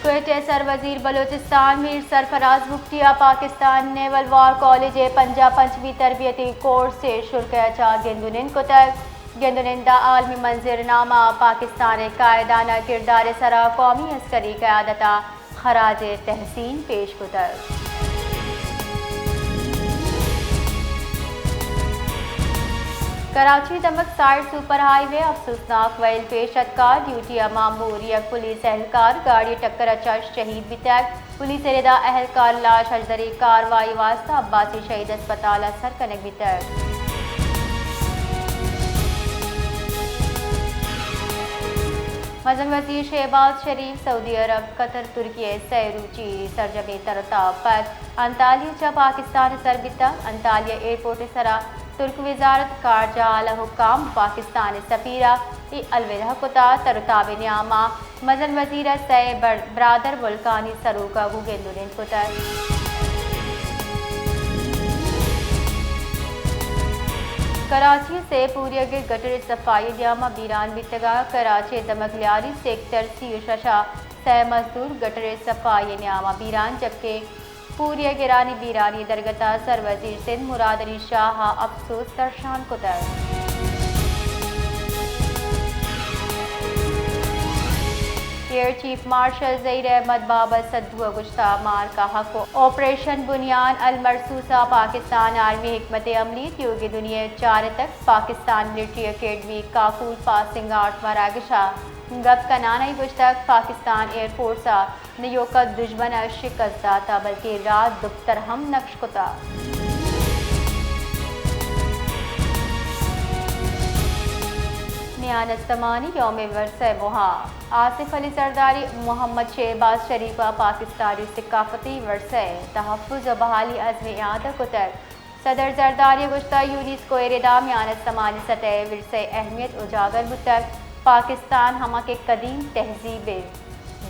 क्वेटे sir वजीर Balochistan Mir Sarfaraz मुफ्तिया Pakistan naval वार college Punjab पंचमी तरबियती course से शुल्क गेंदुनिन कुतर गेंदुनिंदा आलमी मंजरनामा पाकिस्तान कायदाना किरदार सरा कौमी अस्करी क़यादता खराज तहसीन पेश कुतर। कराची दमक साइड सुपर हाईवे अफसोसनाक वैल पेशत का ड्यूटी मामूर यक पुलिस एहलकार गाड़ी टक्कर अचा शहीद बितैक पुलिस रेदा एहलकार लाश अजदरी कार्रवाई वास्ता अब्बासी शहीद अस्पताल असर कनक बितैक। मजन वजीर शहबाज शरीफ सऊदी अरब कतर तुर्की सैरूची सरजमी तरताब पर अंतालिया पाकिस्तान सरबिता अंतालिया एयरपोर्ट सरा तुर्क वजारत कारजा आला हुकाम पाकिस्तान सफीरा अलविदा कुता तरताब न्यामा मजन वजीर सै बरादर वुल्कानी सरूका गुगेंदुनिन कुतर। कराची से पूरी के गटर सफाई न्यामा बीरान बितगा कराची दमकलियारी सेक्टर शीर्षा सै मजदूर गटर सफाई न्यामा बीरान जबकि पूरी गिरानी बीरानी दरगता सर वजीर सिंध मुराद अली शाह अफसोस दर्शान कुतर। Air chief marshal Zaheer Ahmad Babar सद्दू गुश्ता मार का हक ऑपरेशन बुनियान अल मरसूसा पाकिस्तान आर्मी हिकमत अमली योगी दुनिया 4 तक Pakistan military academy Kakul passing out मरागशा गप कनाना गुश्तक पाकिस्तान एयरफोर्स नयोका दुश्मन शिकस्त दाता बल्कि रात दुफ्तर हम नक्श कुता। न्यानस्तमानी यौम वर्से मुहा आसिफ अली सरदारी मोहम्मद शहबाज शरीफा पाकिस्तानी सकाफती वर्से तहफ़्फ़ुज़ व बहाली अज़्म याद कुतर सदर जरदारी गुश्ता यूनिस्को एरेदा न्यानस्तमानी सतह विरसे अहमियत उजागर बुतर पाकिस्तान हमा के कदीम तहजीब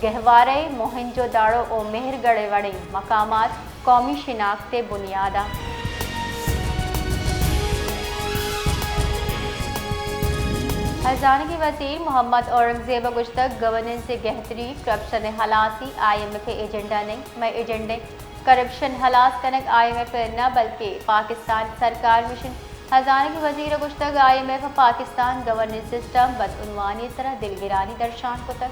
गहवारे मोहनजो दाड़ो और मेहरगढ़ वड़ी मकामात कौमी शिनाख्त बुनियादा। खजाना के वज़ीर मोहम्मद औरंगज़ेब गुश्तक गवर्नेंस से गहतरी करप्शन हलासी IMF एजेंडा नहीं मैं एजेंडे करप्शन हलास कनक IMF न बल्कि पाकिस्तान सरकार मिशन खजाना के वज़ीर गुश्तक IMF पाकिस्तान गवर्नेंस सिस्टम बदउनवानी तरह दिलगिरानी दर्शान को तक।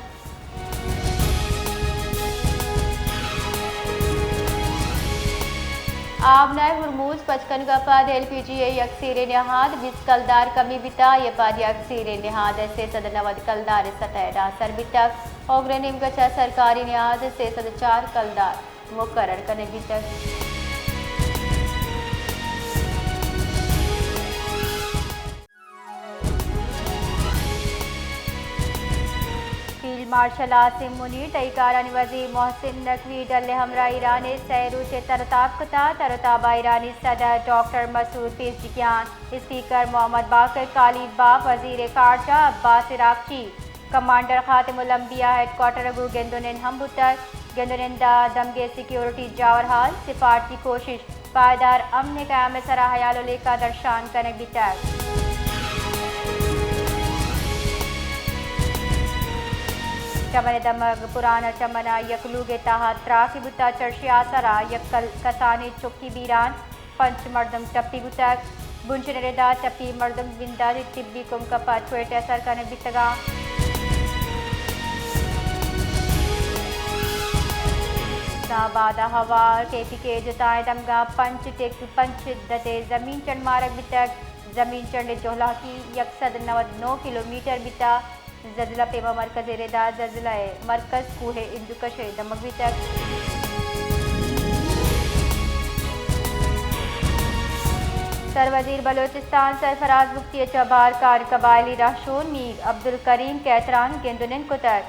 आबनाए हुरमूज 55 का पद LPG यकसीर नहाद 20 कलदार कमी बिता ये पद यकसीर नहाद से सद 90 कलदार सतह डासर बितक और निम गचा सरकारी नहाद से सद 4 कलदार मुकर्रर करने बितक। मार्शल आसिम मुनीर तईकारानी वजीर मोहसिन नकवी डल हमरा ईरानी सैरूच तरताब कता तरताबा ईरानी सदर डॉक्टर मसूद पेशगियान स्पीकर मोहम्मद बाकर कालिद बाप वजीर कारजा अब्बास इराकची कमांडर खातिमुल अंबिया हेडक्वार्टर गु गेंदुनिन हमबुतर गेंदुनिंदा दमगे सिक्योरिटी जावरहाल सिफारती कोशिश पायदार अमन क़याम सरा हयाल का दर्शान कनक बितक। चमन दमग पुराना चमना यकलूगे ताहा त्राकी बुता चर्शिया सरा यकल कसानी चुक्की बीरान पंच मर्दम टप्पी बुतक बुंचनरेदा टप्पी मर्दम बिंदा तिब्बी कुम कपा ट्वेट असर कने बितगा। बादा हवा केपी के जताए दमगा पंच टेक पंच दते जमीन चंड मारक बितक जमीन चंड जोहला की 109 किलोमीटर बिता जजला पेमा मरकज रेदा जजला मरकज कूहे इंदुकश दमगवी तक। सर वजीर बलोचिस्तान सरफराज मुफ्ती चबार कार कबायली राशून मीर अब्दुल करीम कैतरान गेंदुनिन कुतर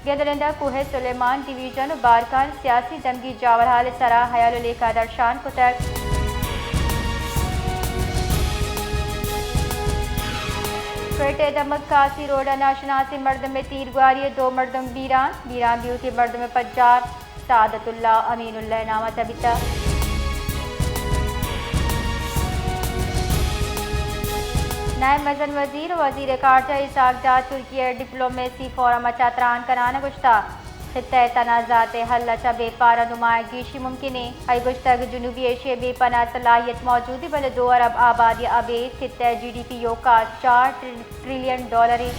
गेंदुनिंदा कूहे सुलेमान डिवीजन बारकान सियासी दमगी जावरहाल सरा हयाल का दर्शान कुतर। क्वेटे दमक कासी रोड नाशनासी मर्द में तीर गुआरी 2 मर्दम बीरान बीरान ब्यूटी मर्द में पज्जार सादतुल्ला अमीनुल्लाह नामा तबिता। नायब मजन वजीर वजीर कारजा इसाक जात तुर्की डिप्लोमेसी फोरम चात्रान कराना गुश्ता खित्ते तनाज़ात हल चा बेपारा नुमाइंदगी शी मुमकिन है। हई गुश्तग जुनूबी एशिया बेपना सलाहियत मौजूद बल 2 अरब आबादी अबेद खित्ते GDP यो का $4 ट्रिलियन है।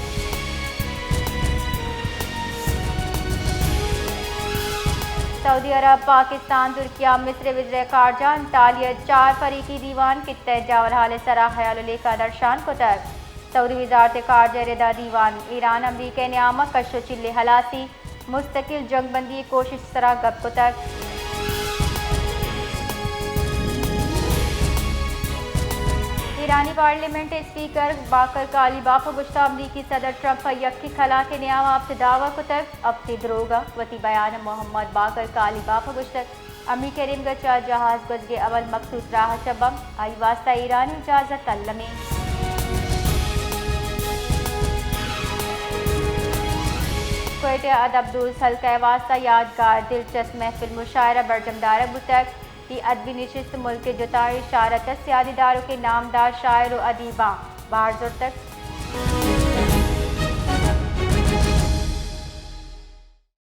सऊदी अरब, पाकिस्तान, तुर्किया, मिस्र वज़ीर ख़ारजा अंतालिया 4 फरीकी दीवान खित्ते जावल हाल सरा ख्याल का दर्शान को तक सऊदी वज़ारत ख़ारजा रेदा दीवान ईरान अमरीका न्यामा कशो चिल्ले हलासी मुस्तकिल जंगबंदी कोशिश सरा गप को तक ईरानी पार्लियामेंट स्पीकर बाकर कालीबाफ गुश्ता अमरीकी सदर ट्रंप यक्की खला के न्याम आपसे दावा को तक अब से द्रोगा वती बयान मोहम्मद बाकर कालीबाफ गुश्तक अमरीका रिम गचा जहाज गुजगे अवल मखसूस राह शबम आई वास्ता ईरानी इजाजत तल्लमे क्वेटे अदब्दुस हल्का वास्ता यादगार दिलचस्प महफिल मुशायरा बरजमदार बुतक की अदबी नशिस्त मुल्क के जुताई शारत सियादीदारों के नामदार शायर व अदीबा बाहर तक